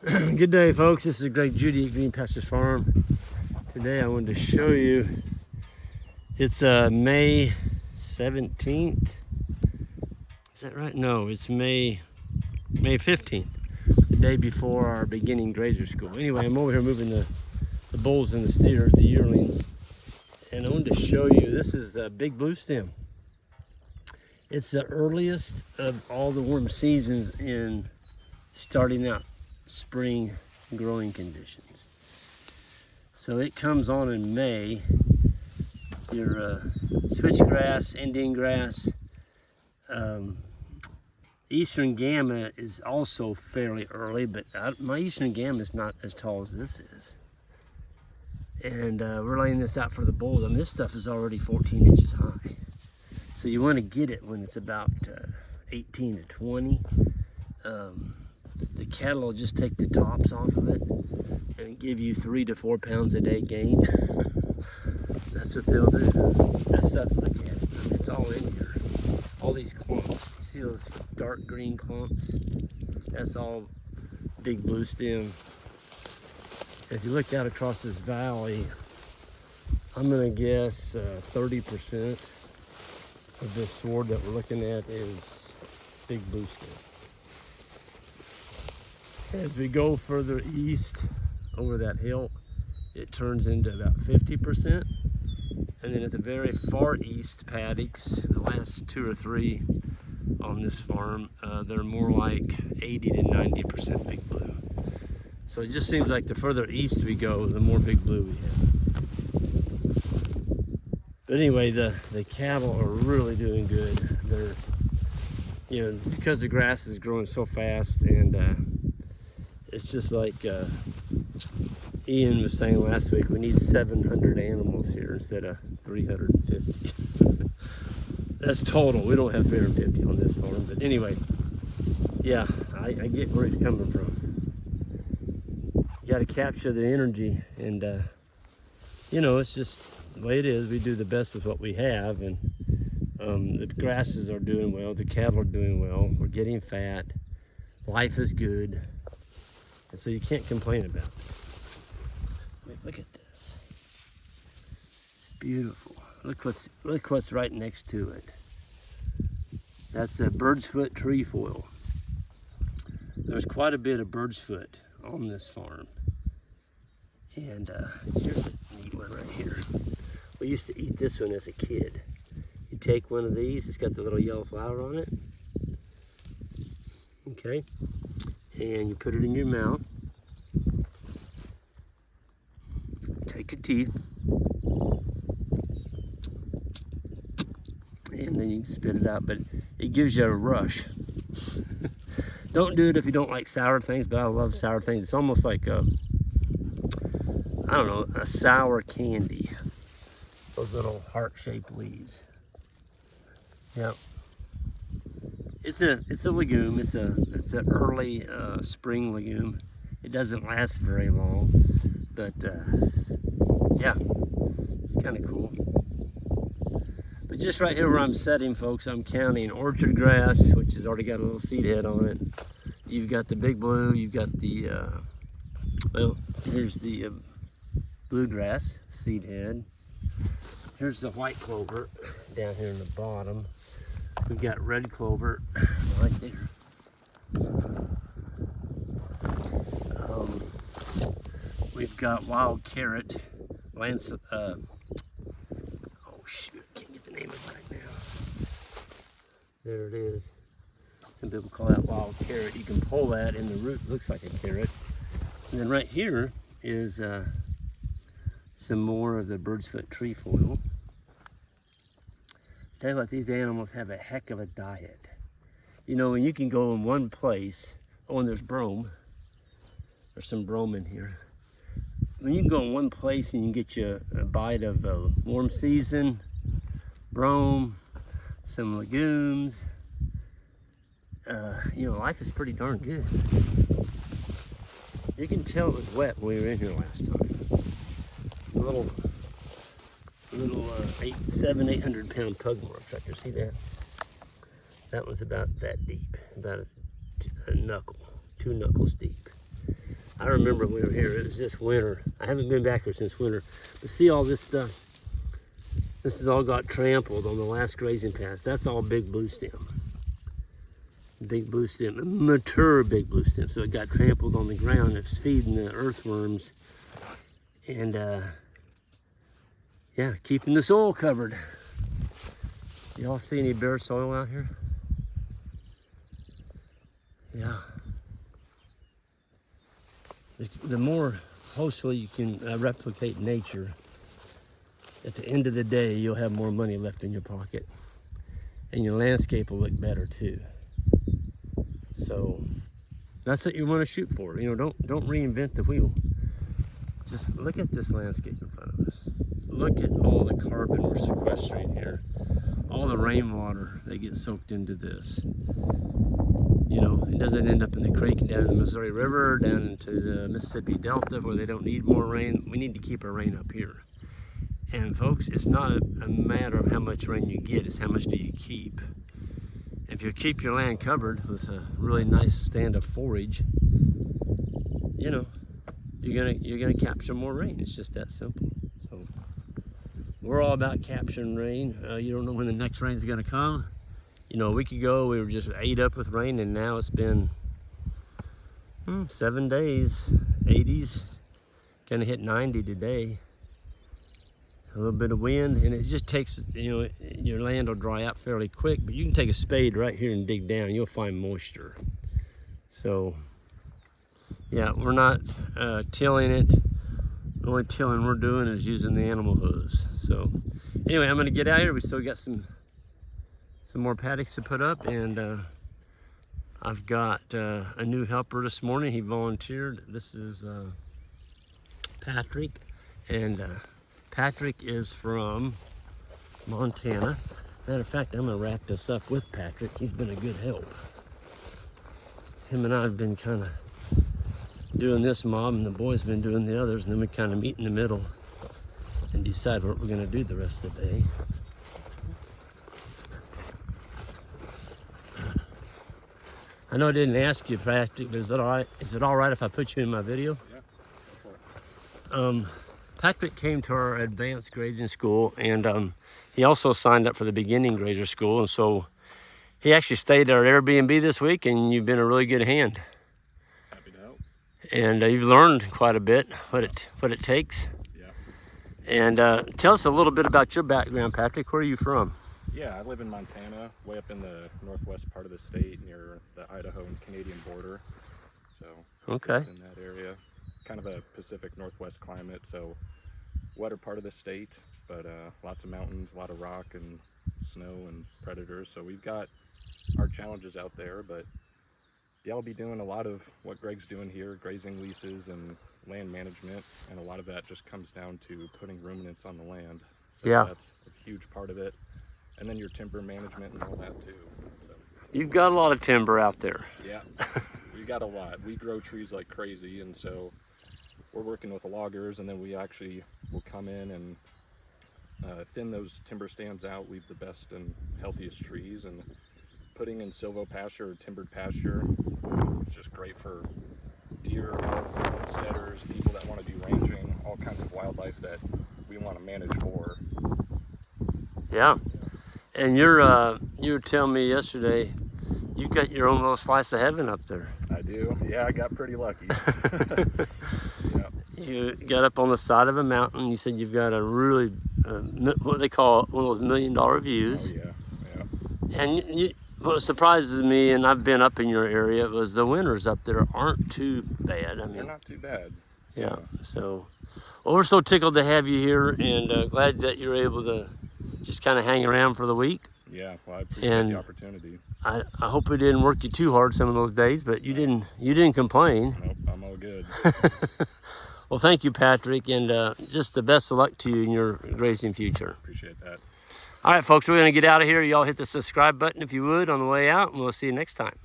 Good day, folks. This is Greg Judy at Green Patrick Farm. Today I wanted to show you, it's May 17th. Is that right? No, it's May 15th, the day before our beginning grazer school. Anyway, I'm over here moving the bulls and the steers, the yearlings. And I wanted to show you, this is a big blue stem. It's the earliest of all the warm seasons in starting out spring growing conditions. So it comes on in May. Your switchgrass, Indian grass, Eastern Gamma is also fairly early, but my Eastern Gamma is not as tall as this is. And we're laying this out for the bulls. I mean, this stuff is already 14 inches high. So you want to get it when it's about 18 to 20. The cattle will just take the tops off of it and give you 3 to 4 pounds a day gain. That's what they'll do. That's stuff, look at it. I mean, it's all in here. All these clumps. You see those dark green clumps? That's all big blue stem. If you look out across this valley, I'm gonna guess 30% of this sward that we're looking at is big blue stem. As we go further east over that hill, it turns into about 50%. And then at the very far east paddocks, the last 2 or 3 on this farm, they're more like 80 to 90% big blue. So it just seems like the further east we go, the more big blue we have. But anyway, the cattle are really doing good. They're, you know, because the grass is growing so fast, and it's just like Ian was saying last week, we need 700 animals here instead of 350. That's total. We don't have 350 on this farm. But anyway, yeah, I get where he's coming from. You got to capture the energy, and you know, it's just the way it is. We do the best with what we have, and the grasses are doing well. The cattle are doing well. We're getting fat. Life is good. And so you can't complain about it. Wait, look at this. It's beautiful. Look what's right next to it. That's a bird's foot trefoil. There's quite a bit of bird's foot on this farm. And here's a neat one right here. We used to eat this one as a kid. You take one of these, it's got the little yellow flower on it. Okay. And you put it in your mouth. Take your teeth. And then you spit it out, but it gives you a rush. Don't do it if you don't like sour things, but I love sour things. It's almost like I don't know, a sour candy. Those little heart-shaped leaves. Yep. It's a legume. It's an early spring legume. It doesn't last very long, but yeah, it's kind of cool. But just right here where I'm setting, folks, I'm counting orchard grass, which has already got a little seed head on it. You've got the big blue. You've got the well, here's the bluegrass seed head. Here's the white clover down here in the bottom. We've got red clover right there. We've got wild carrot. Oh shoot, I can't get the name of it right now. There it is. Some people call that wild carrot. You can pull that and the root looks like a carrot. And then right here is some more of the bird's foot trefoil. Tell you what, these animals have a heck of a diet. You know, when you can go in one place, oh, and there's brome. There's some brome in here. When you can go in one place and you get you a bite of warm season, brome, some legumes, you know, life is pretty darn good. You can tell it was wet when we were in here last time. It's a little 800 pound pugmore tractor. See that? That one's about that deep, about a knuckle, 2 knuckles deep. I remember when we were here, it was just winter. I haven't been back here since winter. But see all this stuff? This has all got trampled on the last grazing pass. That's all big blue stem. Big blue stem, mature big blue stem. So it got trampled on the ground. It's feeding the earthworms. And yeah, keeping the soil covered. Y'all see any bare soil out here? Yeah. The more closely you can replicate nature, at the end of the day, you'll have more money left in your pocket. And your landscape will look better too. So that's what you want to shoot for. You know, don't reinvent the wheel. Just look at this landscape in front of us. Look at all the carbon we're sequestering here. All the rainwater that gets soaked into this. You know, it doesn't end up in the creek down in the Missouri River, down into the Mississippi Delta where they don't need more rain. We need to keep our rain up here. And folks, it's not a matter of how much rain you get, it's how much do you keep. If you keep your land covered with a really nice stand of forage, you know, you're gonna capture more rain. It's just that simple. So we're all about capturing rain. You don't know when the next rain's gonna come. You know, a week ago we were just ate up with rain, and now it's been 7 days, 80s, gonna hit 90 today. A little bit of wind, and it just takes, you know, your land will dry out fairly quick, but you can take a spade right here and dig down, you'll find moisture. So yeah, we're not tilling it. The only tilling we're doing is using the animal hose. So anyway, I'm gonna get out of here. We still got some more paddocks to put up, and I've got a new helper this morning. He volunteered. This is Patrick, and Patrick is from Montana. Matter of fact, I'm gonna wrap this up with Patrick. He's been a good help. Him and I have been kind of doing this mob, and the boys been doing the others, and then we kind of meet in the middle and decide what we're gonna do the rest of the day. I know I didn't ask you, Patrick, but is it all right? Is it all right if I put you in my video? Yeah. Patrick came to our advanced grazing school, and he also signed up for the beginning grazer school, and so he actually stayed at our Airbnb this week, and you've been a really good hand. Happy to help. And you've learned quite a bit what it takes. Yeah. And tell us a little bit about your background, Patrick. Where are you from? Yeah, I live in Montana, way up in the northwest part of the state, near the Idaho and Canadian border. So okay, in that area, kind of a Pacific Northwest climate, so wetter part of the state, but lots of mountains, a lot of rock and snow and predators. So we've got our challenges out there, but yeah, I'll be doing a lot of what Greg's doing here, grazing leases and land management, and a lot of that just comes down to putting ruminants on the land. So yeah, that's a huge part of it. And then your timber management and all that too. So, you've got a lot of timber out there. yeah, we got a lot. We grow trees like crazy, and so we're working with the loggers, and then we actually will come in and thin those timber stands out, leave the best and healthiest trees, and putting in silvopasture or timbered pasture. It's just great for deer, homesteaders, people that want to do ranging, all kinds of wildlife that we want to manage for. Yeah. And you were telling me yesterday, you've got your own little slice of heaven up there. I do. Yeah, I got pretty lucky. Yeah. You got up on the side of a mountain. You said you've got a really, what they call one of those $1 million views. Oh, yeah, yeah. And what surprises me, and I've been up in your area, was the winters up there aren't too bad. I mean, they're not too bad. Yeah. So, well, we're so tickled to have you here, and glad that you're able to just kind of hang around for the week. Yeah, well, I appreciate the opportunity. I hope it didn't work you too hard some of those days, but you didn't complain. Nope, I'm all good. Well, thank you, Patrick, and just the best of luck to you in your grazing future. Appreciate that. All right, folks, we're going to get out of here. Y'all hit the subscribe button if you would on the way out, and we'll see you next time.